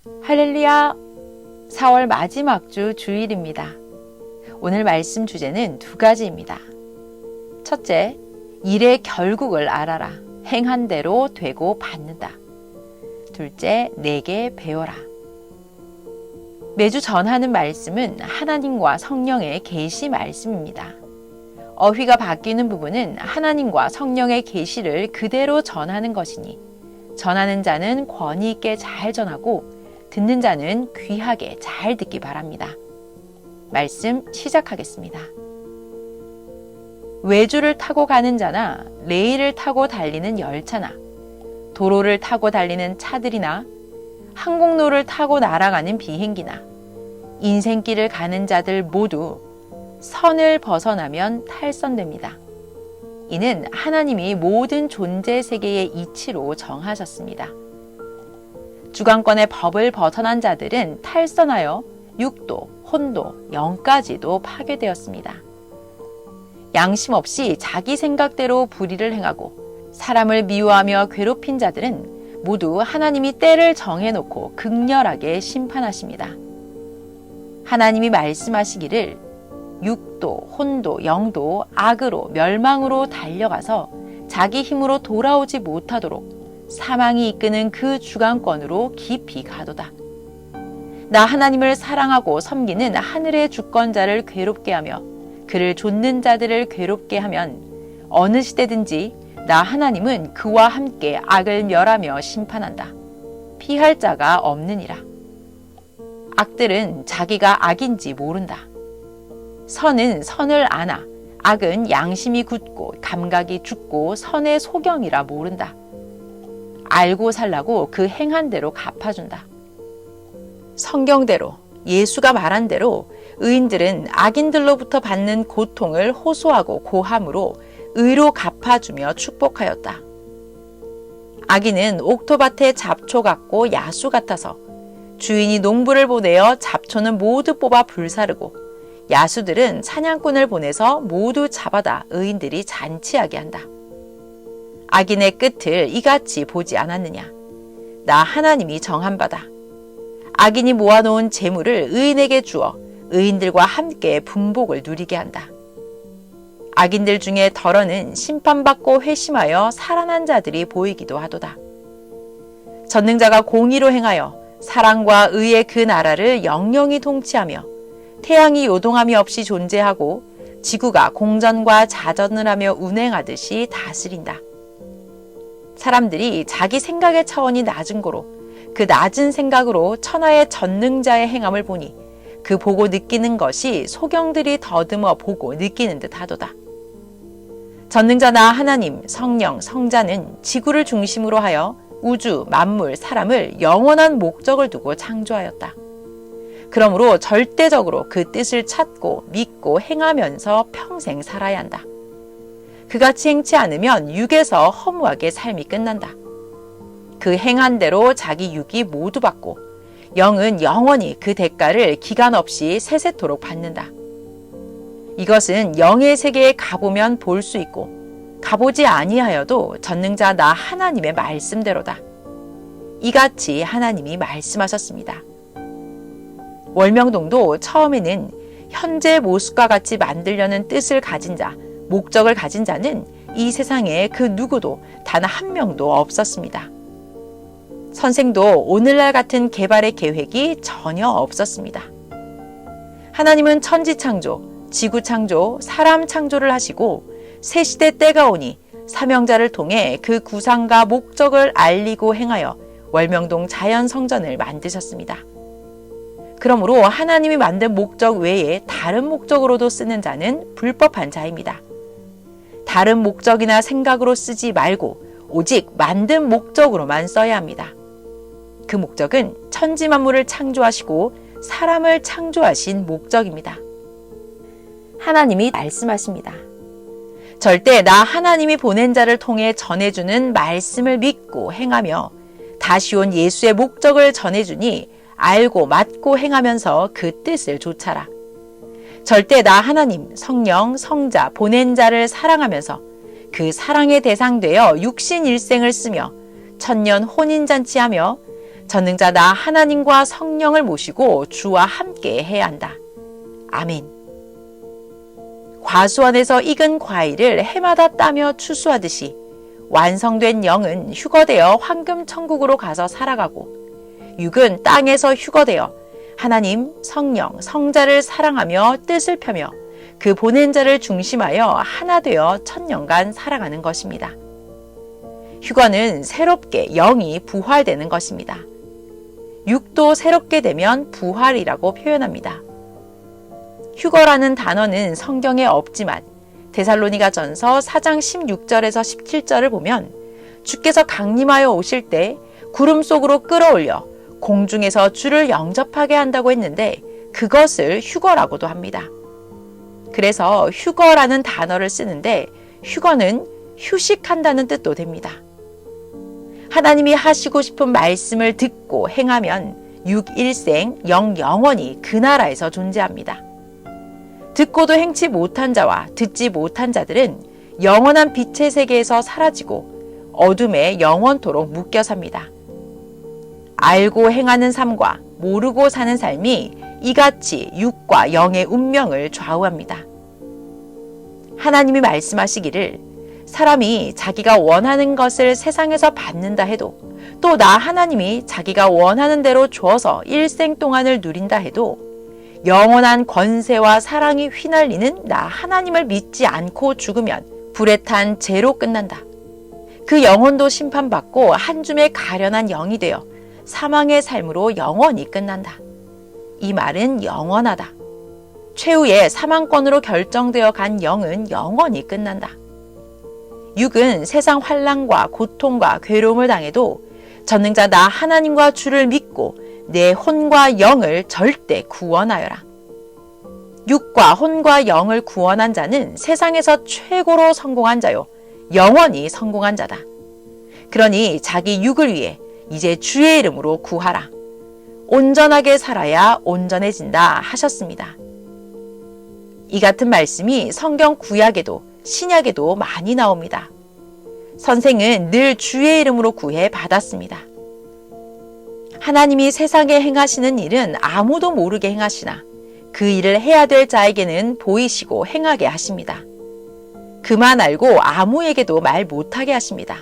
할렐루야! 4월 마지막 주 주일입니다. 오늘 말씀 주제는 두 가지입니다. 첫째, 일의 결국을 알아라. 행한 대로 되고 받는다. 둘째, 내게 배워라. 매주 전하는 말씀은 하나님과 성령의 계시 말씀입니다. 어휘가 바뀌는 부분은 하나님과 성령의 계시를 그대로 전하는 것이니 전하는 자는 권위 있게 잘 전하고 듣는 자는 귀하게 잘 듣기 바랍니다. 말씀 시작하겠습니다. 외주를 타고 가는 자나 레일을 타고 달리는 열차나 도로를 타고 달리는 차들이나 항공로를 타고 날아가는 비행기나 인생길을 가는 자들 모두 선을 벗어나면 탈선됩니다. 이는 하나님이 모든 존재 세계의 이치로 정하셨습니다. 주관권의 법을 벗어난 자들은 탈선하여 육도, 혼도, 영까지도 파괴되었습니다. 양심 없이 자기 생각대로 불의를 행하고 사람을 미워하며 괴롭힌 자들은 모두 하나님이 때를 정해놓고 극렬하게 심판하십니다. 하나님이 말씀하시기를 육도, 혼도, 영도 악으로 멸망으로 달려가서 자기 힘으로 돌아오지 못하도록 사망이 이끄는 그 주관권으로 깊이 가도다. 나 하나님을 사랑하고 섬기는 하늘의 주권자를 괴롭게 하며 그를 좇는 자들을 괴롭게 하면 어느 시대든지 나 하나님은 그와 함께 악을 멸하며 심판한다. 피할 자가 없느니라. 악들은 자기가 악인지 모른다. 선은 선을 아나 악은 양심이 굳고 감각이 죽고 선의 소경이라 모른다. 알고 살라고 그 행한 대로 갚아준다. 성경대로 예수가 말한 대로 의인들은 악인들로부터 받는 고통을 호소하고 고함으로 의로 갚아주며 축복하였다. 악인은 옥토밭의 잡초 같고 야수 같아서 주인이 농부를 보내어 잡초는 모두 뽑아 불사르고 야수들은 사냥꾼을 보내서 모두 잡아다 의인들이 잔치하게 한다. 악인의 끝을 이같이 보지 않았느냐? 나 하나님이 정한 바다. 악인이 모아놓은 재물을 의인에게 주어 의인들과 함께 분복을 누리게 한다. 악인들 중에 덜어는 심판받고 회심하여 살아난 자들이 보이기도 하도다. 전능자가 공의로 행하여 사랑과 의의 그 나라를 영영히 통치하며 태양이 요동함이 없이 존재하고 지구가 공전과 자전을 하며 운행하듯이 다스린다. 사람들이 자기 생각의 차원이 낮은 고로 그 낮은 생각으로 천하의 전능자의 행함을 보니 그 보고 느끼는 것이 소경들이 더듬어 보고 느끼는 듯 하도다. 전능자 나 하나님, 성령, 성자는 지구를 중심으로 하여 우주, 만물, 사람을 영원한 목적을 두고 창조하였다. 그러므로 절대적으로 그 뜻을 찾고 믿고 행하면서 평생 살아야 한다. 그같이 행치 않으면 육에서 허무하게 삶이 끝난다. 그 행한 대로 자기 육이 모두 받고 영은 영원히 그 대가를 기간 없이 세세토록 받는다. 이것은 영의 세계에 가보면 볼 수 있고 가보지 아니하여도 전능자 나 하나님의 말씀대로다. 이같이 하나님이 말씀하셨습니다. 월명동도 처음에는 현재 모습과 같이 만들려는 뜻을 가진 자, 목적을 가진 자는 이 세상에 그 누구도 단 한 명도 없었습니다. 선생도 오늘날 같은 개발의 계획이 전혀 없었습니다. 하나님은 천지 창조, 지구 창조, 사람 창조를 하시고 새 시대 때가 오니 사명자를 통해 그 구상과 목적을 알리고 행하여 월명동 자연성전을 만드셨습니다. 그러므로 하나님이 만든 목적 외에 다른 목적으로도 쓰는 자는 불법한 자입니다. 다른 목적이나 생각으로 쓰지 말고 오직 만든 목적으로만 써야 합니다. 그 목적은 천지 만물을 창조하시고 사람을 창조하신 목적입니다. 하나님이 말씀하십니다. 절대 나 하나님이 보낸 자를 통해 전해주는 말씀을 믿고 행하며 다시 온 예수의 목적을 전해주니 알고 맞고 행하면서 그 뜻을 좇아라. 절대 나 하나님, 성령, 성자, 보낸 자를 사랑하면서 그 사랑의 대상 되어 육신 일생을 쓰며 천년 혼인잔치하며 전능자 나 하나님과 성령을 모시고 주와 함께 해야 한다. 아멘. 과수원에서 익은 과일을 해마다 따며 추수하듯이 완성된 영은 휴거되어 황금천국으로 가서 살아가고 육은 땅에서 휴거되어 하나님, 성령, 성자를 사랑하며 뜻을 펴며 그 보낸 자를 중심하여 하나 되어 천년간 살아가는 것입니다. 휴거는 새롭게 영이 부활되는 것입니다. 육도 새롭게 되면 부활이라고 표현합니다. 휴거라는 단어는 성경에 없지만 데살로니가전서 4장 16절에서 17절을 보면 주께서 강림하여 오실 때 구름 속으로 끌어올려 공중에서 주를 영접하게 한다고 했는데 그것을 휴거라고도 합니다. 그래서 휴거라는 단어를 쓰는데 휴거는 휴식한다는 뜻도 됩니다. 하나님이 하시고 싶은 말씀을 듣고 행하면 육일생 영원히 그 나라에서 존재합니다. 듣고도 행치 못한 자와 듣지 못한 자들은 영원한 빛의 세계에서 사라지고 어둠에 영원토록 묶여 삽니다. 알고 행하는 삶과 모르고 사는 삶이 이같이 육과 영의 운명을 좌우합니다. 하나님이 말씀하시기를 사람이 자기가 원하는 것을 세상에서 받는다 해도 또 나 하나님이 자기가 원하는 대로 주어서 일생 동안을 누린다 해도 영원한 권세와 사랑이 휘날리는 나 하나님을 믿지 않고 죽으면 불에 탄 재로 끝난다. 그 영혼도 심판받고 한 줌의 가련한 영이 되어 사망의 삶으로 영원히 끝난다. 이 말은 영원하다. 최후의 사망권으로 결정되어 간 영은 영원히 끝난다. 육은 세상 환난과 고통과 괴로움을 당해도 전능자 나 하나님과 주를 믿고 내 혼과 영을 절대 구원하여라. 육과 혼과 영을 구원한 자는 세상에서 최고로 성공한 자요 영원히 성공한 자다. 그러니 자기 육을 위해 이제 주의 이름으로 구하라. 온전하게 살아야 온전해진다 하셨습니다. 이 같은 말씀이 성경 구약에도 신약에도 많이 나옵니다. 선생은 늘 주의 이름으로 구해 받았습니다. 하나님이 세상에 행하시는 일은 아무도 모르게 행하시나 그 일을 해야 될 자에게는 보이시고 행하게 하십니다. 그만 알고 아무에게도 말 못하게 하십니다.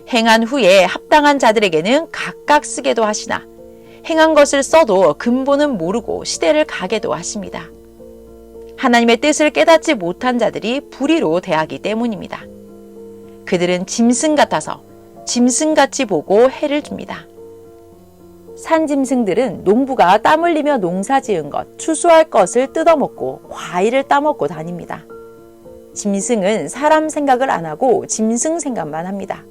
행한 후에 합당한 자들에게는 각각 쓰게도 하시나 행한 것을 써도 근본은 모르고 시대를 가게도 하십니다. 하나님의 뜻을 깨닫지 못한 자들이 불의로 대하기 때문입니다. 그들은 짐승 같아서 짐승같이 보고 해를 줍니다. 산짐승들은 농부가 땀 흘리며 농사 지은 것, 추수할 것을 뜯어먹고 과일을 따먹고 다닙니다. 짐승은 사람 생각을 안 하고 짐승 생각만 합니다.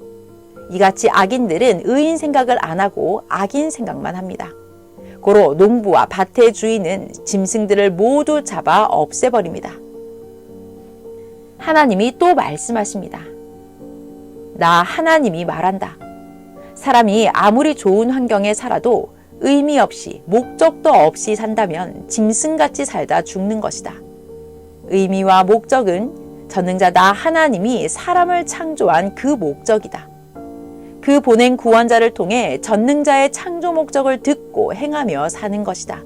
이같이 악인들은 의인 생각을 안 하고 악인 생각만 합니다. 고로 농부와 밭의 주인은 짐승들을 모두 잡아 없애버립니다. 하나님이 또 말씀하십니다. 나 하나님이 말한다. 사람이 아무리 좋은 환경에 살아도 의미 없이 목적도 없이 산다면 짐승같이 살다 죽는 것이다. 의미와 목적은 전능자 나 하나님이 사람을 창조한 그 목적이다. 그 보낸 구원자를 통해 전능자의 창조 목적을 듣고 행하며 사는 것이다.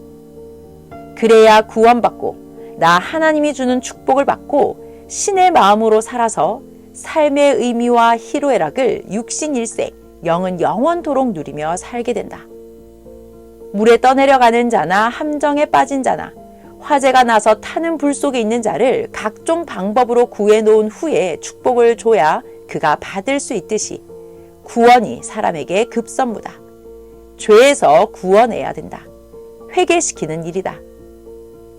그래야 구원받고 나 하나님이 주는 축복을 받고 신의 마음으로 살아서 삶의 의미와 희로애락을 육신일생 영은 영원토록 누리며 살게 된다. 물에 떠내려가는 자나 함정에 빠진 자나 화재가 나서 타는 불 속에 있는 자를 각종 방법으로 구해놓은 후에 축복을 줘야 그가 받을 수 있듯이 구원이 사람에게 급선무다. 죄에서 구원해야 된다. 회개시키는 일이다.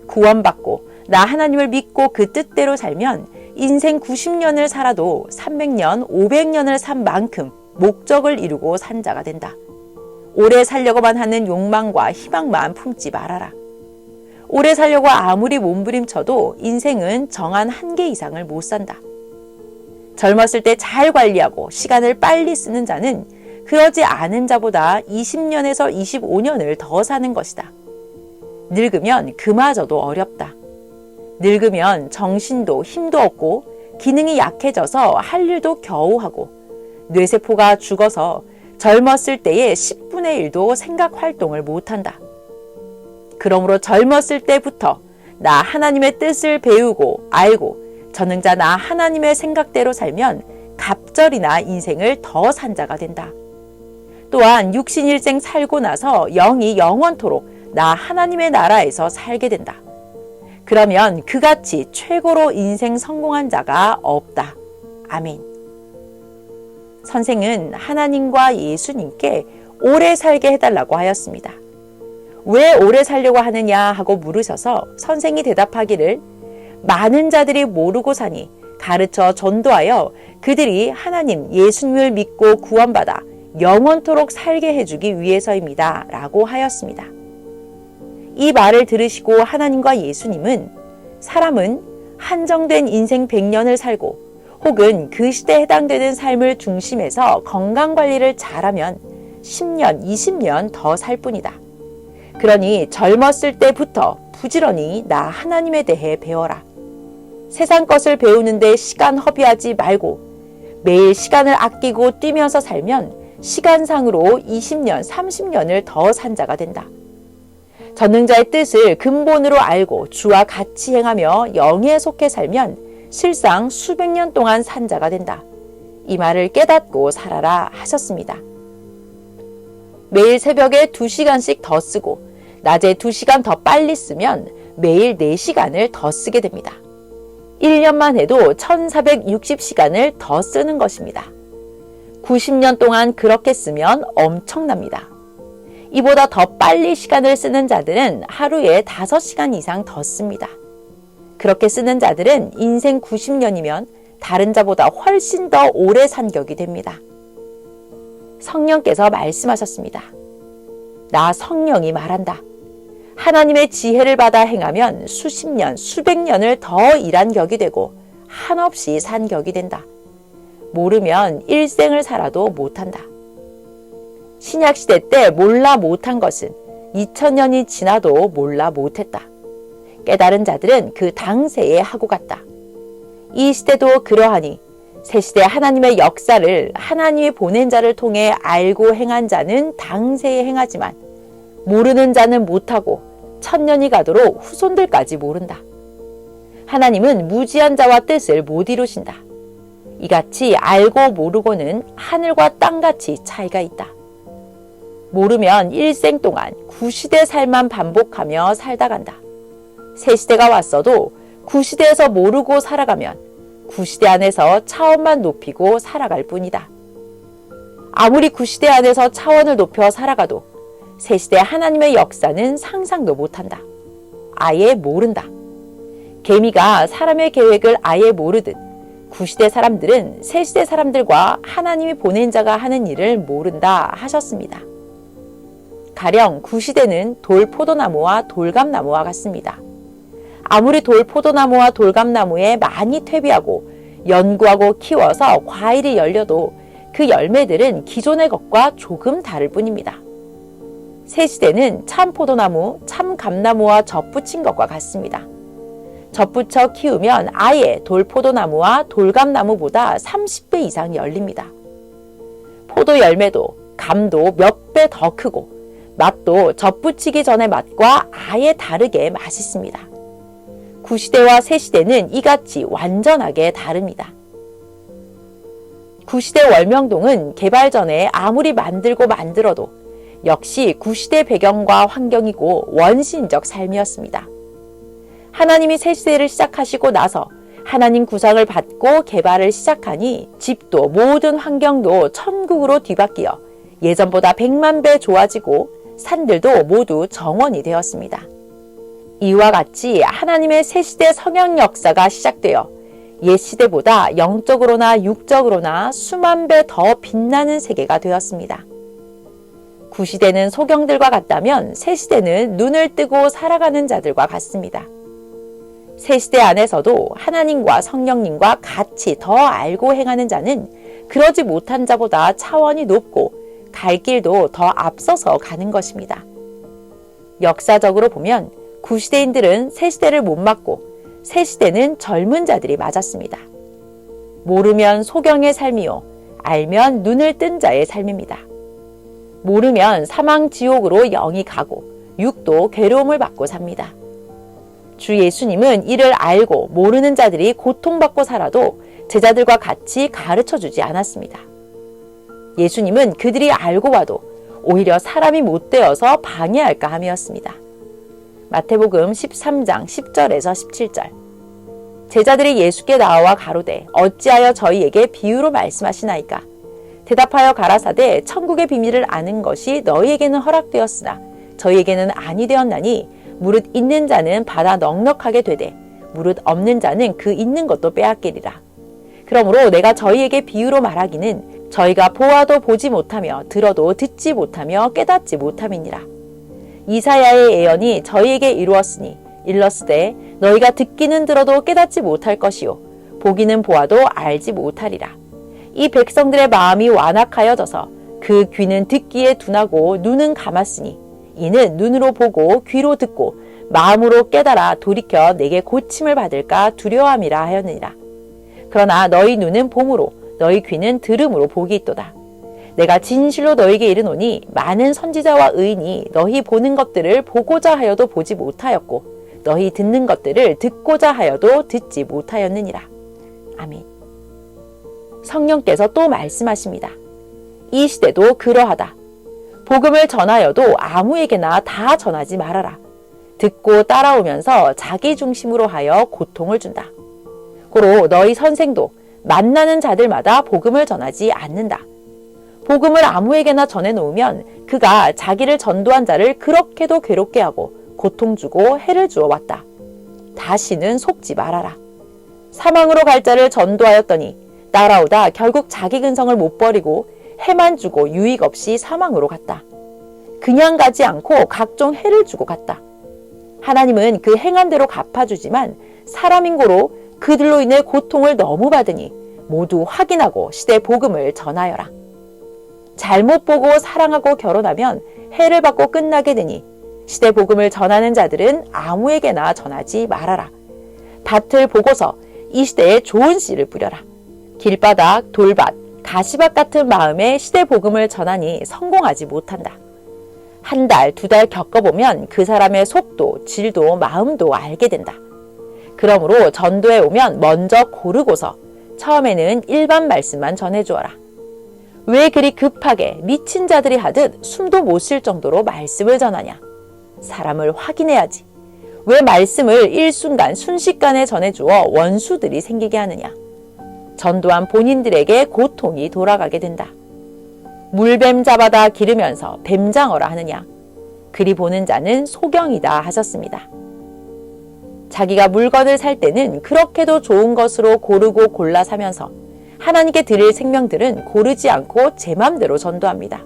구원받고 나 하나님을 믿고 그 뜻대로 살면 인생 90년을 살아도 300년, 500년을 산 만큼 목적을 이루고 산 자가 된다. 오래 살려고만 하는 욕망과 희망만 품지 말아라. 오래 살려고 아무리 몸부림쳐도 인생은 정한 한계 이상을 못 산다. 젊었을 때 잘 관리하고 시간을 빨리 쓰는 자는 그러지 않은 자보다 20년에서 25년을 더 사는 것이다. 늙으면 그마저도 어렵다. 늙으면 정신도 힘도 없고 기능이 약해져서 할 일도 겨우 하고 뇌세포가 죽어서 젊었을 때의 10분의 1도 생각 활동을 못한다. 그러므로 젊었을 때부터 나 하나님의 뜻을 배우고 알고 전능자 나 하나님의 생각대로 살면 갑절이나 인생을 더 산 자가 된다. 또한 육신 일생 살고 나서 영이 영원토록 나 하나님의 나라에서 살게 된다. 그러면 그같이 최고로 인생 성공한 자가 없다. 아멘. 선생은 하나님과 예수님께 오래 살게 해달라고 하였습니다. 왜 오래 살려고 하느냐 하고 물으셔서 선생이 대답하기를 많은 자들이 모르고 사니 가르쳐 전도하여 그들이 하나님 예수님을 믿고 구원받아 영원토록 살게 해주기 위해서입니다. 라고 하였습니다. 이 말을 들으시고 하나님과 예수님은 사람은 한정된 인생 100년을 살고 혹은 그 시대에 해당되는 삶을 중심해서 건강관리를 잘하면 10년, 20년 더 살 뿐이다. 그러니 젊었을 때부터 부지런히 나 하나님에 대해 배워라. 세상 것을 배우는데 시간 허비하지 말고 매일 시간을 아끼고 뛰면서 살면 시간상으로 20년, 30년을 더 산 자가 된다. 전능자의 뜻을 근본으로 알고 주와 같이 행하며 영에 속해 살면 실상 수백 년 동안 산 자가 된다. 이 말을 깨닫고 살아라 하셨습니다. 매일 새벽에 2시간씩 더 쓰고 낮에 2시간 더 빨리 쓰면 매일 4시간을 더 쓰게 됩니다. 1년만 해도 1460시간을 더 쓰는 것입니다. 90년 동안 그렇게 쓰면 엄청납니다. 이보다 더 빨리 시간을 쓰는 자들은 하루에 5시간 이상 더 씁니다. 그렇게 쓰는 자들은 인생 90년이면 다른 자보다 훨씬 더 오래 산 격이 됩니다. 성령께서 말씀하셨습니다. 나 성령이 말한다. 하나님의 지혜를 받아 행하면 수십 년, 수백 년을 더 일한 격이 되고 한없이 산 격이 된다. 모르면 일생을 살아도 못한다. 신약시대 때 몰라 못한 것은 2000년이 지나도 몰라 못했다. 깨달은 자들은 그 당세에 하고 갔다. 이 시대도 그러하니 새시대 하나님의 역사를 하나님이 보낸 자를 통해 알고 행한 자는 당세에 행하지만 모르는 자는 못하고 1000년이 가도록 후손들까지 모른다. 하나님은 무지한 자와 뜻을 못 이루신다. 이같이 알고 모르고는 하늘과 땅같이 차이가 있다. 모르면 일생 동안 구시대 삶만 반복하며 살다 간다. 새시대가 왔어도 구시대에서 모르고 살아가면 구시대 안에서 차원만 높이고 살아갈 뿐이다. 아무리 구시대 안에서 차원을 높여 살아가도 새시대 하나님의 역사는 상상도 못한다. 아예 모른다. 개미가 사람의 계획을 아예 모르듯 구시대 사람들은 새시대 사람들과 하나님이 보낸 자가 하는 일을 모른다 하셨습니다. 가령 구시대는 돌포도나무와 돌감나무와 같습니다. 아무리 돌포도나무와 돌감나무에 많이 퇴비하고 연구하고 키워서 과일이 열려도 그 열매들은 기존의 것과 조금 다를 뿐입니다. 새시대는 참포도나무, 참감나무와 젖붙인 것과 같습니다. 젖붙여 키우면 아예 돌포도나무와 돌감나무보다 30배 이상 열립니다. 포도 열매도 감도 몇 배 더 크고 맛도 젖붙이기 전의 맛과 아예 다르게 맛있습니다. 구시대와 새시대는 이같이 완전하게 다릅니다. 구시대 월명동은 개발 전에 아무리 만들어도 역시 구시대 배경과 환경이고 원시인적 삶이었습니다. 하나님이 새시대를 시작하시고 나서 하나님 구상을 받고 개발을 시작하니 집도 모든 환경도 천국으로 뒤바뀌어 예전보다 100만 배 좋아지고 산들도 모두 정원이 되었습니다. 이와 같이 하나님의 새시대 성령 역사가 시작되어 옛 시대보다 영적으로나 육적으로나 수만 배 더 빛나는 세계가 되었습니다. 구시대는 소경들과 같다면 새시대는 눈을 뜨고 살아가는 자들과 같습니다. 새시대 안에서도 하나님과 성령님과 같이 더 알고 행하는 자는 그러지 못한 자보다 차원이 높고 갈 길도 더 앞서서 가는 것입니다. 역사적으로 보면 구시대인들은 새시대를 못 맞고 새시대는 젊은 자들이 맞았습니다. 모르면 소경의 삶이요 알면 눈을 뜬 자의 삶입니다. 모르면 사망 지옥으로 영이 가고 육도 괴로움을 받고 삽니다. 주 예수님은 이를 알고 모르는 자들이 고통받고 살아도 제자들과 같이 가르쳐주지 않았습니다. 예수님은 그들이 알고 봐도 오히려 사람이 못되어서 방해할까 함이었습니다. 마태복음 13장 10절에서 17절. 제자들이 예수께 나와 가로되 어찌하여 저희에게 비유로 말씀하시나이까? 대답하여 가라사대 천국의 비밀을 아는 것이 너희에게는 허락되었으나 저희에게는 아니 되었나니 무릇 있는 자는 받아 넉넉하게 되되 무릇 없는 자는 그 있는 것도 빼앗기리라. 그러므로 내가 저희에게 비유로 말하기는 저희가 보아도 보지 못하며 들어도 듣지 못하며 깨닫지 못함이니라. 이사야의 예언이 저희에게 이루었으니 일렀으되 너희가 듣기는 들어도 깨닫지 못할 것이요 보기는 보아도 알지 못하리라. 이 백성들의 마음이 완악하여져서 그 귀는 듣기에 둔하고 눈은 감았으니 이는 눈으로 보고 귀로 듣고 마음으로 깨달아 돌이켜 내게 고침을 받을까 두려워함이라 하였느니라. 그러나 너희 눈은 봄으로 너희 귀는 들음으로 복이 있도다. 내가 진실로 너희에게 이르노니 많은 선지자와 의인이 너희 보는 것들을 보고자 하여도 보지 못하였고 너희 듣는 것들을 듣고자 하여도 듣지 못하였느니라. 아멘. 성령께서 또 말씀하십니다. 이 시대도 그러하다. 복음을 전하여도 아무에게나 다 전하지 말아라. 듣고 따라오면서 자기 중심으로 하여 고통을 준다. 고로 너희 선생도 만나는 자들마다 복음을 전하지 않는다. 복음을 아무에게나 전해놓으면 그가 자기를 전도한 자를 그렇게도 괴롭게 하고 고통 주고 해를 주어 왔다. 다시는 속지 말아라. 사망으로 갈 자를 전도하였더니 따라오다 결국 자기 근성을 못 버리고 해만 주고 유익 없이 사망으로 갔다. 그냥 가지 않고 각종 해를 주고 갔다. 하나님은 그 행한 대로 갚아주지만 사람인고로 그들로 인해 고통을 너무 받으니 모두 확인하고 시대 복음을 전하여라. 잘못 보고 사랑하고 결혼하면 해를 받고 끝나게 되니 시대 복음을 전하는 자들은 아무에게나 전하지 말아라. 밭을 보고서 이 시대에 좋은 씨를 뿌려라. 길바닥, 돌밭, 가시밭 같은 마음에 시대 복음을 전하니 성공하지 못한다. 한 달, 두 달 겪어보면 그 사람의 속도, 질도, 마음도 알게 된다. 그러므로 전도에 오면 먼저 고르고서 처음에는 일반 말씀만 전해주어라. 왜 그리 급하게 미친 자들이 하듯 숨도 못 쉴 정도로 말씀을 전하냐? 사람을 확인해야지. 왜 말씀을 일순간 순식간에 전해주어 원수들이 생기게 하느냐? 전도한 본인들에게 고통이 돌아가게 된다. 물뱀 잡아다 기르면서 뱀장어라 하느냐? 그리 보는 자는 소경이다 하셨습니다. 자기가 물건을 살 때는 그렇게도 좋은 것으로 고르고 골라 사면서 하나님께 드릴 생명들은 고르지 않고 제 맘대로 전도합니다.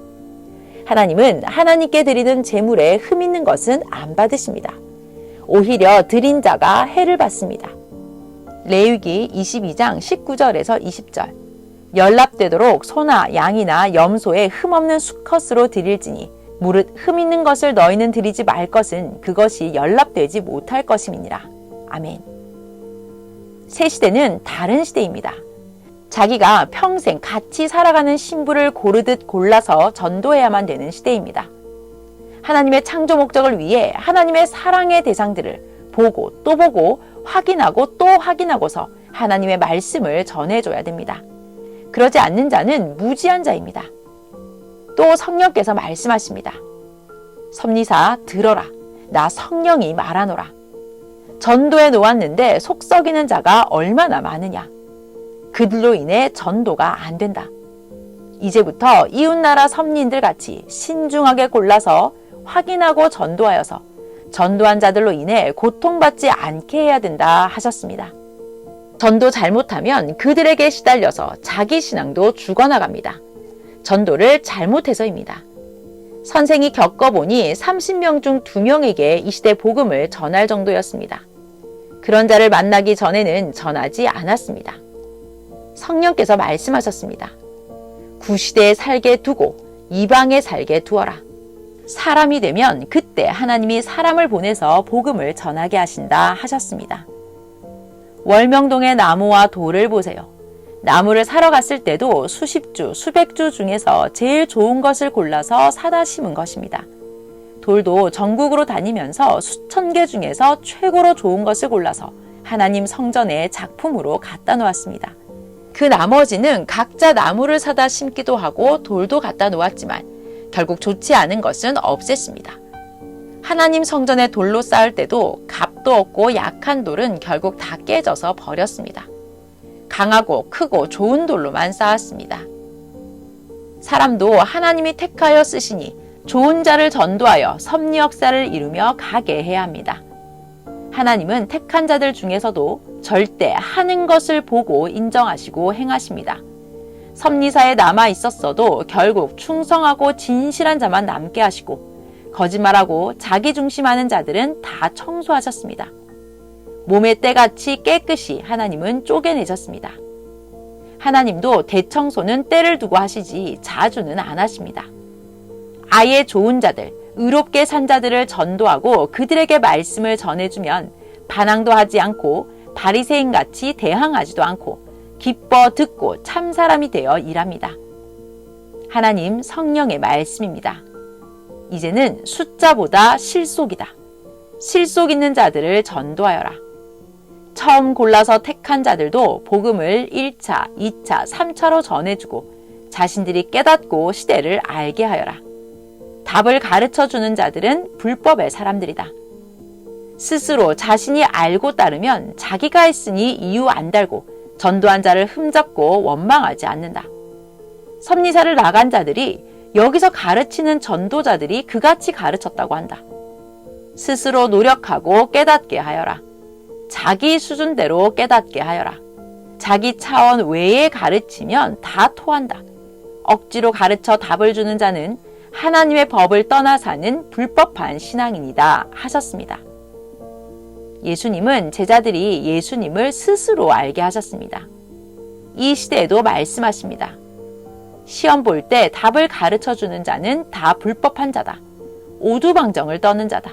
하나님은 하나님께 드리는 제물에 흠 있는 것은 안 받으십니다. 오히려 드린 자가 해를 받습니다. 레위기 22장 19절에서 20절. 연납되도록 소나 양이나 염소에 흠 없는 수컷으로 드릴지니 무릇 흠 있는 것을 너희는 드리지 말 것은 그것이 연납되지 못할 것임이니라. 아멘. 새 시대는 다른 시대입니다. 자기가 평생 같이 살아가는 신부를 고르듯 골라서 전도해야만 되는 시대입니다. 하나님의 창조 목적을 위해 하나님의 사랑의 대상들을 보고 또 보고 확인하고 또 확인하고서 하나님의 말씀을 전해줘야 됩니다. 그러지 않는 자는 무지한 자입니다. 또 성령께서 말씀하십니다. 섭리사 들어라. 나 성령이 말하노라. 전도에 놓았는데 속 썩이는 자가 얼마나 많으냐. 그들로 인해 전도가 안 된다. 이제부터 이웃나라 섭리인들 같이 신중하게 골라서 확인하고 전도하여서 전도한 자들로 인해 고통받지 않게 해야 된다 하셨습니다. 전도 잘못하면 그들에게 시달려서 자기 신앙도 죽어나갑니다. 전도를 잘못해서입니다. 선생이 겪어보니 30명 중 2명에게 이 시대 복음을 전할 정도였습니다. 그런 자를 만나기 전에는 전하지 않았습니다. 성령께서 말씀하셨습니다. 구시대에 살게 두고 이방에 살게 두어라. 사람이 되면 그때 하나님이 사람을 보내서 복음을 전하게 하신다 하셨습니다. 월명동의 나무와 돌을 보세요. 나무를 사러 갔을 때도 수십 주, 수백 주 중에서 제일 좋은 것을 골라서 사다 심은 것입니다. 돌도 전국으로 다니면서 수천 개 중에서 최고로 좋은 것을 골라서 하나님 성전에 작품으로 갖다 놓았습니다. 그 나머지는 각자 나무를 사다 심기도 하고 돌도 갖다 놓았지만 결국 좋지 않은 것은 없앴습니다. 하나님 성전에 돌로 쌓을 때도 값도 없고 약한 돌은 결국 다 깨져서 버렸습니다. 강하고 크고 좋은 돌로만 쌓았습니다. 사람도 하나님이 택하여 쓰시니 좋은 자를 전도하여 섭리 역사를 이루며 가게 해야 합니다. 하나님은 택한 자들 중에서도 절대 하는 것을 보고 인정하시고 행하십니다. 섭리사에 남아 있었어도 결국 충성하고 진실한 자만 남게 하시고 거짓말하고 자기 중심하는 자들은 다 청소하셨습니다. 몸의 때같이 깨끗이 하나님은 쪼개내셨습니다. 하나님도 대청소는 때를 두고 하시지 자주는 안 하십니다. 아예 좋은 자들, 의롭게 산 자들을 전도하고 그들에게 말씀을 전해주면 반항도 하지 않고 바리새인같이 대항하지도 않고 기뻐 듣고 참 사람이 되어 일합니다. 하나님 성령의 말씀입니다. 이제는 숫자보다 실속이다. 실속 있는 자들을 전도하여라. 처음 골라서 택한 자들도 복음을 1차, 2차, 3차로 전해주고 자신들이 깨닫고 시대를 알게 하여라. 답을 가르쳐주는 자들은 불법의 사람들이다. 스스로 자신이 알고 따르면 자기가 했으니 이유 안 달고 전도한 자를 흠잡고 원망하지 않는다. 섭리사를 나간 자들이 여기서 가르치는 전도자들이 그같이 가르쳤다고 한다. 스스로 노력하고 깨닫게 하여라. 자기 수준대로 깨닫게 하여라. 자기 차원 외에 가르치면 다 토한다. 억지로 가르쳐 답을 주는 자는 하나님의 법을 떠나 사는 불법한 신앙인이다 하셨습니다. 예수님은 제자들이 예수님을 스스로 알게 하셨습니다. 이 시대에도 말씀하십니다. 시험 볼 때 답을 가르쳐주는 자는 다 불법한 자다. 오두방정을 떠는 자다.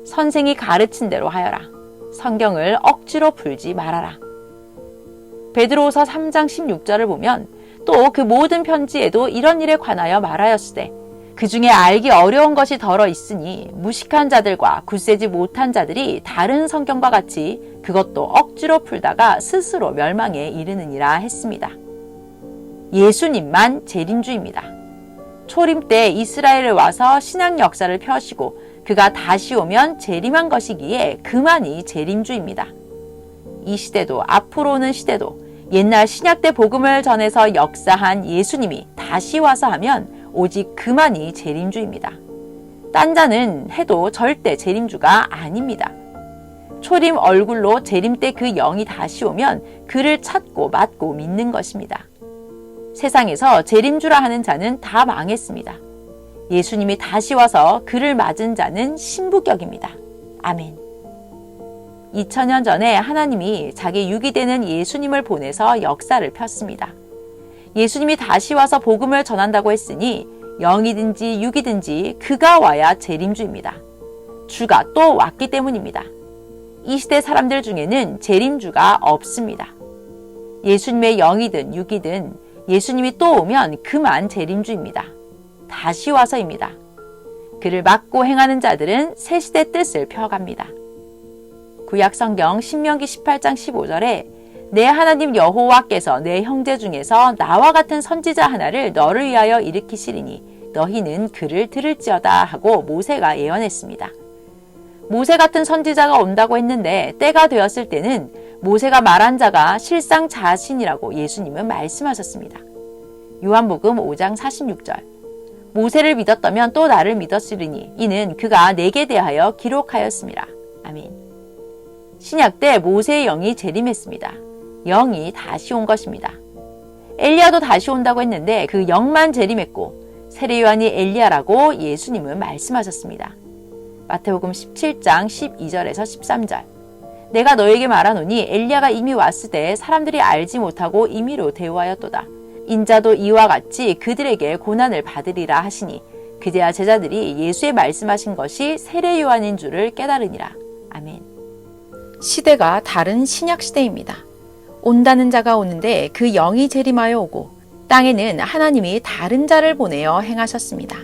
선생이 가르친 대로 하여라. 성경을 억지로 풀지 말아라. 베드로후서 3장 16절을 보면 또 그 모든 편지에도 이런 일에 관하여 말하였으되 그 중에 알기 어려운 것이 덜어 있으니 무식한 자들과 굳세지 못한 자들이 다른 성경과 같이 그것도 억지로 풀다가 스스로 멸망에 이르느니라 했습니다. 예수님만 재림주입니다. 초림 때 이스라엘에 와서 신앙 역사를 펴시고 그가 다시 오면 재림한 것이기에 그만이 재림주입니다. 이 시대도 앞으로 오는 시대도 옛날 신약 때 복음을 전해서 역사한 예수님이 다시 와서 하면 오직 그만이 재림주입니다. 딴 자는 해도 절대 재림주가 아닙니다. 초림 얼굴로 재림 때 그 영이 다시 오면 그를 찾고 맞고 믿는 것입니다. 세상에서 재림주라 하는 자는 다 망했습니다. 예수님이 다시 와서 그를 맞은 자는 신부격입니다. 아멘. 2000년 전에 하나님이 자기 육이 되는 예수님을 보내서 역사를 폈습니다. 예수님이 다시 와서 복음을 전한다고 했으니 영이든지 육이든지 그가 와야 재림주입니다. 주가 또 왔기 때문입니다. 이 시대 사람들 중에는 재림주가 없습니다. 예수님의 영이든 육이든 예수님이 또 오면 그만 재림주입니다. 다시 와서입니다. 그를 막고 행하는 자들은 새 시대 뜻을 펴갑니다. 구약성경 신명기 18장 15절에 내 하나님 여호와께서 내 형제 중에서 나와 같은 선지자 하나를 너를 위하여 일으키시리니 너희는 그를 들을지어다 하고 모세가 예언했습니다. 모세 같은 선지자가 온다고 했는데 때가 되었을 때는 모세가 말한 자가 실상 자신이라고 예수님은 말씀하셨습니다. 요한복음 5장 46절 모세를 믿었다면 또 나를 믿었으리니 이는 그가 내게 대하여 기록하였습니다. 아멘. 신약 때 모세의 영이 재림했습니다. 영이 다시 온 것입니다. 엘리야도 다시 온다고 했는데 그 영만 재림했고 세례 요한이 엘리야라고 예수님은 말씀하셨습니다. 마태복음 17장 12절에서 13절 내가 너에게 말하노니 엘리야가 이미 왔으되 사람들이 알지 못하고 임의로 대우하였도다. 인자도 이와 같이 그들에게 고난을 받으리라 하시니 그제야 제자들이 예수의 말씀하신 것이 세례 요한인 줄을 깨달으니라. 아멘. 시대가 다른 신약 시대입니다. 온다는 자가 오는데 그 영이 재림하여 오고 땅에는 하나님이 다른 자를 보내어 행하셨습니다.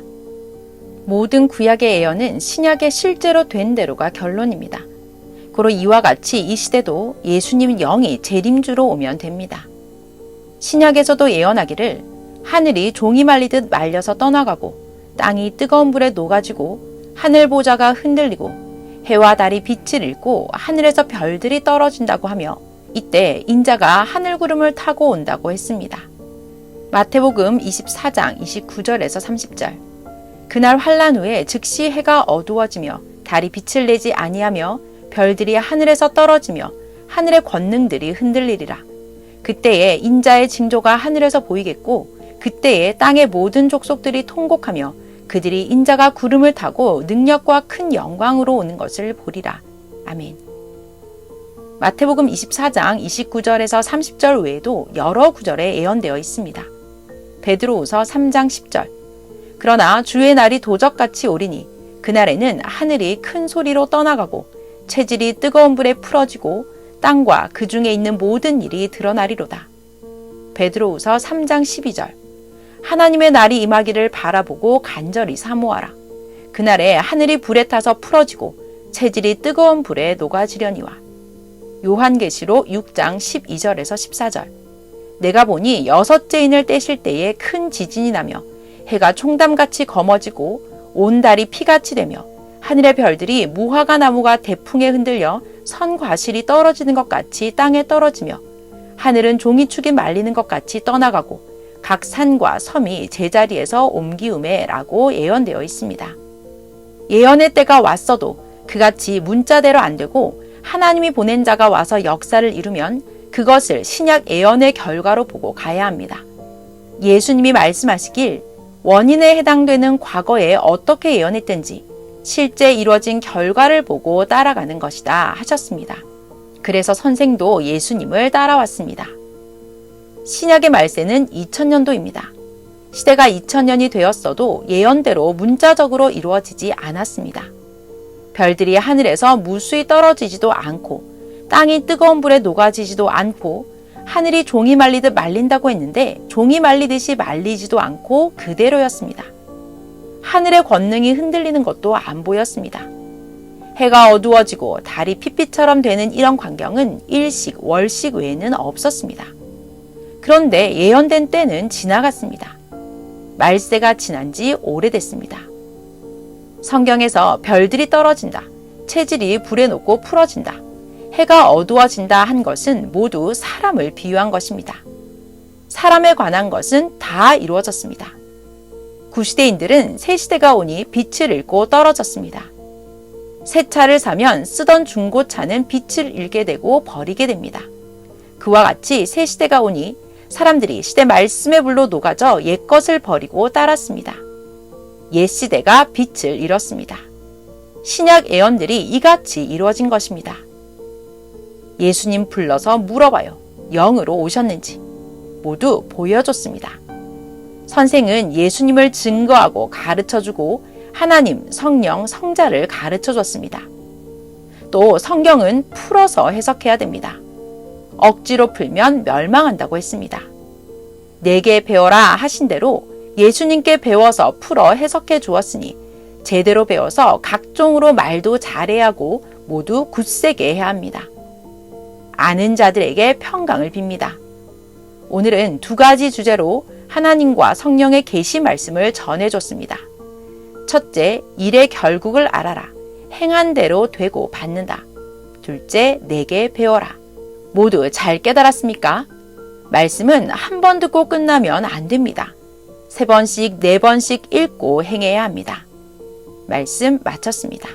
모든 구약의 예언은 신약에 실제로 된 대로가 결론입니다. 고로 이와 같이 이 시대도 예수님 영이 재림주로 오면 됩니다. 신약에서도 예언하기를 하늘이 종이 말리듯 말려서 떠나가고 땅이 뜨거운 불에 녹아지고 하늘 보좌가 흔들리고 해와 달이 빛을 잃고 하늘에서 별들이 떨어진다고 하며 이때 인자가 하늘 구름을 타고 온다고 했습니다. 마태복음 24장 29절에서 30절. 그날 환란 후에 즉시 해가 어두워지며 달이 빛을 내지 아니하며 별들이 하늘에서 떨어지며 하늘의 권능들이 흔들리리라. 그때에 인자의 징조가 하늘에서 보이겠고 그때에 땅의 모든 족속들이 통곡하며 그들이 인자가 구름을 타고 능력과 큰 영광으로 오는 것을 보리라. 아멘. 마태복음 24장 29절에서 30절 외에도 여러 구절에 예언되어 있습니다. 베드로후서 3장 10절. 그러나 주의 날이 도적같이 오리니 그날에는 하늘이 큰 소리로 떠나가고 체질이 뜨거운 불에 풀어지고 땅과 그 중에 있는 모든 일이 드러나리로다. 베드로후서 3장 12절. 하나님의 날이 임하기를 바라보고 간절히 사모하라. 그날에 하늘이 불에 타서 풀어지고 체질이 뜨거운 불에 녹아지려니와. 요한계시록 6장 12절에서 14절. 내가 보니 여섯째 인을 떼실 때에 큰 지진이 나며 해가 총담같이 검어지고 온 달이 피같이 되며 하늘의 별들이 무화과 나무가 대풍에 흔들려 선 과실이 떨어지는 것 같이 땅에 떨어지며 하늘은 종이축이 말리는 것 같이 떠나가고 각 산과 섬이 제자리에서 옮기우매 라고 예언되어 있습니다. 예언의 때가 왔어도 그같이 문자대로 안 되고 하나님이 보낸 자가 와서 역사를 이루면 그것을 신약 예언의 결과로 보고 가야 합니다. 예수님이 말씀하시길 원인에 해당되는 과거에 어떻게 예언했든지 실제 이루어진 결과를 보고 따라가는 것이다 하셨습니다. 그래서 선생도 예수님을 따라왔습니다. 신약의 말세는 2000년도입니다. 시대가 2000년이 되었어도 예언대로 문자적으로 이루어지지 않았습니다. 별들이 하늘에서 무수히 떨어지지도 않고 땅이 뜨거운 불에 녹아지지도 않고 하늘이 종이 말리듯 말린다고 했는데 종이 말리듯이 말리지도 않고 그대로였습니다. 하늘의 권능이 흔들리는 것도 안 보였습니다. 해가 어두워지고 달이 핏빛처럼 되는 이런 광경은 일식, 월식 외에는 없었습니다. 그런데 예언된 때는 지나갔습니다. 말세가 지난 지 오래됐습니다. 성경에서 별들이 떨어진다, 체질이 불에 녹고 풀어진다, 해가 어두워진다 한 것은 모두 사람을 비유한 것입니다. 사람에 관한 것은 다 이루어졌습니다. 구시대인들은 새 시대가 오니 빛을 잃고 떨어졌습니다. 새 차를 사면 쓰던 중고차는 빛을 잃게 되고 버리게 됩니다. 그와 같이 새 시대가 오니 사람들이 시대 말씀의 불로 녹아져 옛것을 버리고 따랐습니다. 옛 시대가 빛을 잃었습니다. 신약 예언들이 이같이 이루어진 것입니다. 예수님 불러서 물어봐요. 영으로 오셨는지. 모두 보여줬습니다. 선생은 예수님을 증거하고 가르쳐주고 하나님, 성령, 성자를 가르쳐줬습니다. 또 성경은 풀어서 해석해야 됩니다. 억지로 풀면 멸망한다고 했습니다. 내게 배워라 하신 대로 예수님께 배워서 풀어 해석해 주었으니 제대로 배워서 각종으로 말도 잘해야 하고 모두 굳세게 해야 합니다. 아는 자들에게 평강을 빕니다. 오늘은 두 가지 주제로 하나님과 성령의 계시 말씀을 전해줬습니다. 첫째, 일의 결국을 알아라. 행한 대로 되고 받는다. 둘째, 내게 배워라. 모두 잘 깨달았습니까? 말씀은 한 번 듣고 끝나면 안 됩니다. 3번씩, 4번씩 읽고 행해야 합니다. 말씀 마쳤습니다.